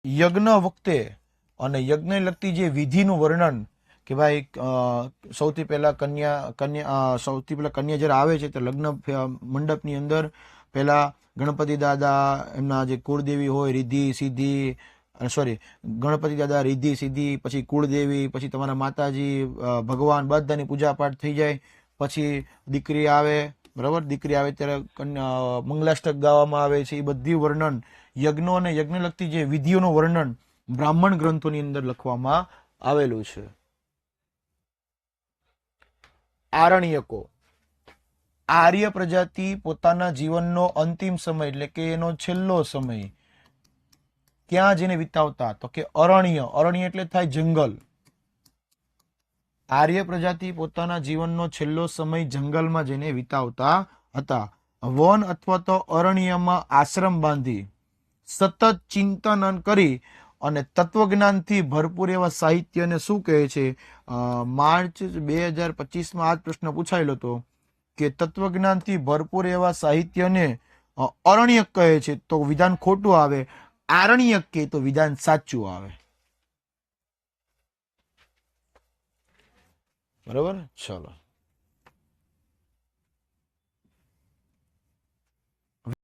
યજ્ઞ વખતે અને યજ્ઞને લગતી જે વિધિનું વર્ણન કે ભાઈ સૌથી પહેલા સૌથી પહેલા કન્યા જ્યારે આવે છે તો લગ્ન મંડપની અંદર પહેલા ગણપતિ દાદા એમના જે કુળદેવી હોય રિદ્ધિ સિદ્ધિ સોરી ગણપતિ દાદા રિદ્ધિ સિદ્ધિ પછી કુળદેવી પછી તમારા માતાજી ભગવાન બધાની પૂજા પાઠ થઈ જાય પછી દીકરી આવે બરાબર દીકરી આવે ત્યારે મંગલાષ્ટક ગાવામાં આવે છે એ બધી વર્ણન યજ્ઞો અને યજ્ઞ લગતી જે વિધિઓનું વર્ણન બ્રાહ્મણ ગ્રંથોની અંદર લખવામાં આવેલું છે. આરણ્યકો આર્ય પ્રજાતિ પોતાના જીવનનો અંતિમ સમય એટલે કે એનો છેલ્લો સમય ક્યાં જઈને વિતાવતા તો કે અરણ્ય. અરણ્ય એટલે થાય જંગલ. આર્ય પ્રજાતિ પોતાના જીવનનો છેલ્લો સમય જંગલમાં જઈને વિતાવતા હતા. વન અથવા તો અરણ્યમાં આશ્રમ બાંધી સતત ચિંતન કરી અને તત્વજ્ઞાનથી ભરપૂર એવા સાહિત્યને શું કહે છે? માર્ચ 2025માં આ જ પ્રશ્ન પૂછાયેલો હતો કે તત્વજ્ઞાનથી ભરપૂર એવા સાહિત્યને અરણ્યક કહે છે. તો વિધાન ખોટું આવે. આરણ્યક કે તો વિધાન સાચું આવે. બરાબર. ચલો.